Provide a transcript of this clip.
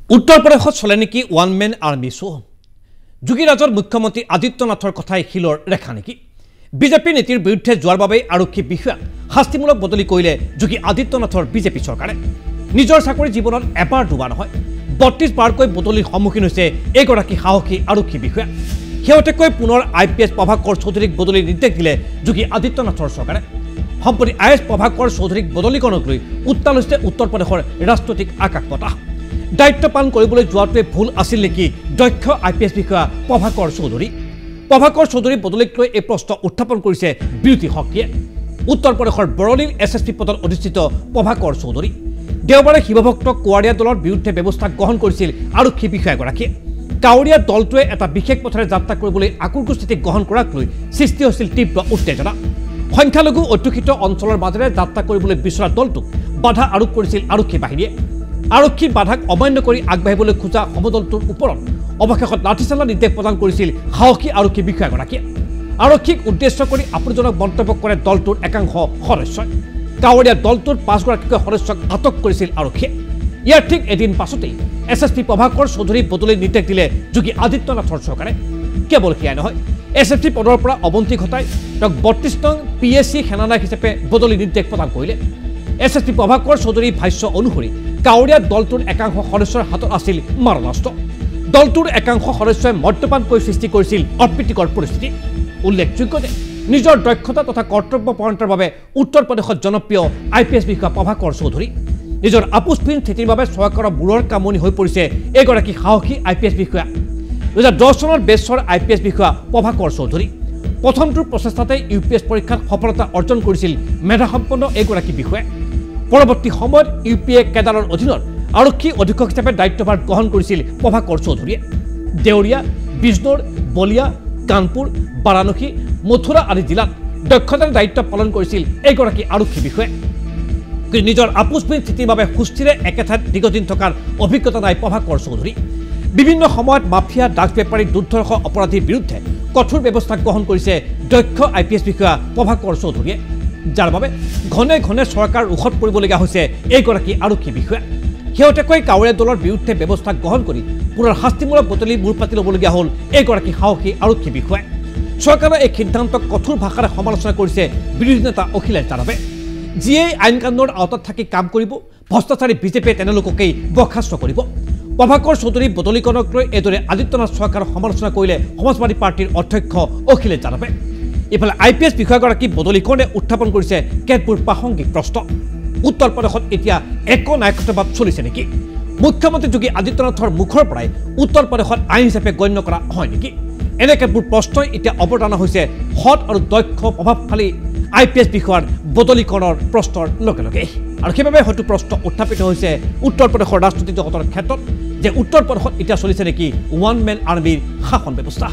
उत्तर प्रदेश चले नेকি one man army show যোগীৰাজৰ মুখ্যমন্ত্ৰী আদিত্যনাথৰ কথাই হিলৰ ৰেখা নেকি বিজেপি নীতিৰ বিৰুদ্ধে যোৱাৰ বাবে আৰক্ষী বিষয়া শাস্তিমূলক বদলি কৰিলে যোগী আদিত্যনাথৰ বিজেপি চৰকাৰে নিজৰ চাকৰি জীৱনত এবাৰ দুবাৰ নহয় 32 বাৰকৈ বদলিৰ সন্মুখীন হৈছে এগৰাকী সাহসী আৰক্ষী বিষয়া হেওটেকৈ পুনৰ আইপিএছ প্ৰভাকৰ চৌধুৰীক বদলি নিৰ্দেশ দিলে যোগী আদিত্যনাথৰ চৰকাৰে সম্প্ৰতি আইএছ প্ৰভাকৰ চৌধুৰীক বদলিকৰণক লৈ উত্তাল হৈছে উত্তৰ প্ৰদেশৰ ৰাজনৈতিক আকাশপতা দায়িত্ব পালন কৰিবলৈ যোৱাটোৱে ভুল আছিল নেকি দক্ষ আইপিএছ বিষয়া প্ৰভাকৰ চৌধুৰী বদলিক লৈ এই প্ৰশ্ন উত্থাপন কৰিছে বিৰোধী শক্তিয়ে উত্তৰ প্ৰদেশৰ বৰলিৰ এছএছপি পদত অধিষ্ঠিত প্ৰভাকৰ চৌধুৰী দেওবাৰে শিৱভক্ত কোৱাৰিয়া দলৰ বিৰুদ্ধে ব্যৱস্থা গ্ৰহণ কৰিছিল আৰক্ষী বিষয়াগৰাকীয়ে কাউৰীয়া দলটোৱে এটা বিশেষ পথৰে যাত্ৰা কৰিবলৈ আকুৰ্গ স্থিতি গ্ৰহণ কৰাক লৈ সৃষ্টি হৈছিল তীব্ৰ উত্তেজনা সংখ্যালঘু অধ্যুষিত অঞ্চলৰ মাজেৰে যাত্ৰা কৰিবলৈ বিচৰা দলটোক বাধা আৰোপ কৰিছিল আৰক্ষী বাহিনীয়ে আৰক্ষী বাধাক অমান্য কৰি আগবাঢ়িবলৈ খোজা সমদলটোৰ ওপৰত অৱশেষত লাঠিচালা নিৰ্দেশ প্ৰদান কৰিছিল সাহসী আৰক্ষী বিষয়াগৰাকীয়ে আৰক্ষীক উদ্দেশ্য কৰি আপত্তিজনক মন্তব্য কৰে দলটোৰ একাংশ সদস্যই কাউৰীয়া দলটোৰ 5 গৰাকীকৈ সদস্যক আটক কৰিছিল আৰক্ষীয়ে ইয়াৰ ঠিক এদিন পাছতেই এছএছপি প্ৰভাকৰ চৌধুৰী বদলি নিৰ্দেশ দিলে যোগী আদিত্যনাথৰ চৰকাৰে কেৱল সেয়াই নহয় এছএছপি পদৰ পৰা অৱন্তি ঘটাই তেওঁক 32 নং পিএছচি সেনানায়ক হিচাপে বদলি নিৰ্দেশ প্ৰদান কৰিলে এছএছপি প্ৰভাকৰ চৌধুৰী ভাষ্য অনুসৰি কাউৰীয়া দলটোৰ একাংশ সদস্যৰ হাতত আছিল মাৰণাস্ত্ৰ দলটোৰ একাংশ সদস্যই মদ্যপান কৰি সৃষ্টি কৰিছিল অপ্ৰীতিকৰ পৰিস্থিতি উল্লেখযোগ্য যে নিজৰ দক্ষতা তথা কৰ্তব্যপৰায়ণতাৰ বাবে উত্তৰ প্ৰদেশত জনপ্ৰিয় আইপিএছ বিষয়া প্ৰভাকৰ চৌধুৰী নিজৰ আপোচহীন স্থিতিৰ বাবে চৰকাৰৰ মূৰৰ কামনি হৈ পৰিছে এগৰাকী সাহসী আইপিএছ বিষয়া 2010 চনৰ বেছৰ আইপিএছ বিষয়া প্ৰভাকৰ চৌধুৰী প্ৰথমটোৰ প্ৰচেষ্টাতে ইউপিএছ পৰীক্ষাত সফলতা অৰ্জন কৰিছিল মেধাসম্পন্ন এগৰাকী বিষয়াই পৰৱৰ্তী সময়ত ইউপিএ কেডাৰৰ অধীনত আৰক্ষী অধীক্ষক হিচাপে দায়িত্বভাৰ গ্ৰহণ কৰিছিল প্ৰভাকৰ চৌধুৰীয়ে দেউৰিয়া বিজনোৰ বলিয়া কানপুৰ বাৰাণসী মথুৰা আদি জিলাত দক্ষতাৰ দায়িত্ব পালন কৰিছিল এগৰাকী আৰক্ষী বিষয়াই নিজৰ আপোচহীন স্থিতিৰ বাবে সুস্থিৰে একেঠাইত দীৰ্ঘদিন থকাৰ অভিজ্ঞতা নাই প্ৰভাকৰ চৌধুৰী বিভিন্ন সময়ত মাফিয়া ডাক বেপাৰী দুৰ্ধৰ্ষ অপৰাধীৰ বিৰুদ্ধে কঠোৰ ব্যৱস্থা গ্ৰহণ কৰিছে দক্ষ আইপিএছ বিষয়া প্ৰভাকৰ চৌধুৰীয়ে যাৰ বাবে ঘনে ঘনে চৰকাৰ ৰুখত পৰিবলগীয়া হৈছে এইগৰাকী আৰক্ষী বিষয়া হেওটেকৈ কাউৰীয়া দলৰ বিৰুদ্ধে ব্যৱস্থা গ্ৰহণ কৰি পুনৰ শাস্তিমূলক বদলি মূৰ পাতি ল'বলগীয়া হ'ল এইগৰাকী সাহসী আৰক্ষী বিষয়াই চৰকাৰৰ এই সিদ্ধান্তক কঠোৰ ভাষাৰে সমালোচনা কৰিছে বিৰোধী নেতা অখিলেশ যাদৱে যিয়ে আইন কানুনৰ আওতাত থাকি কাম কৰিব ভ্ৰষ্টাচাৰী বিজেপিয়ে তেনেলোককেই বৰ্খাস্ত কৰিব প্ৰভাকৰ চৌধুৰী বদলিকৰণক লৈ এইদৰে আদিত্যনাথ চৰকাৰৰ সমালোচনা কৰিলে সমাজবাদী পাৰ্টিৰ অধ্যক্ষ অখিলেশ যাদৱে ইফালে আইপিএছ বিষয়াগৰাকী বদলিকৰণে উত্থাপন কৰিছে কেতবোৰ প্ৰাসংগিক প্ৰশ্ন উত্তৰ প্ৰদেশত এতিয়া একনায়কত্ববাদ চলিছে নেকি মুখ্যমন্ত্ৰী যোগী আদিত্যনাথৰ মুখৰ পৰাই উত্তৰ প্ৰদেশত আইন হিচাপে গণ্য কৰা হয় নেকি এনে কেতবোৰ প্ৰশ্নই এতিয়া অৱতাৰণা হৈছে সৎ আৰু দক্ষ প্ৰভাৱশালী আইপিএছ বিষয়াৰ বদলিকৰণৰ প্ৰশ্নৰ লগে লগে আৰু সেইবাবে হয়তো প্ৰশ্ন উত্থাপিত হৈছে উত্তৰ প্ৰদেশৰ ৰাজনৈতিক জগতৰ ক্ষেত্ৰত যে উত্তৰ প্ৰদেশত এতিয়া চলিছে নেকি ওৱান মেন আৰ্মিৰ শাসন ব্যৱস্থা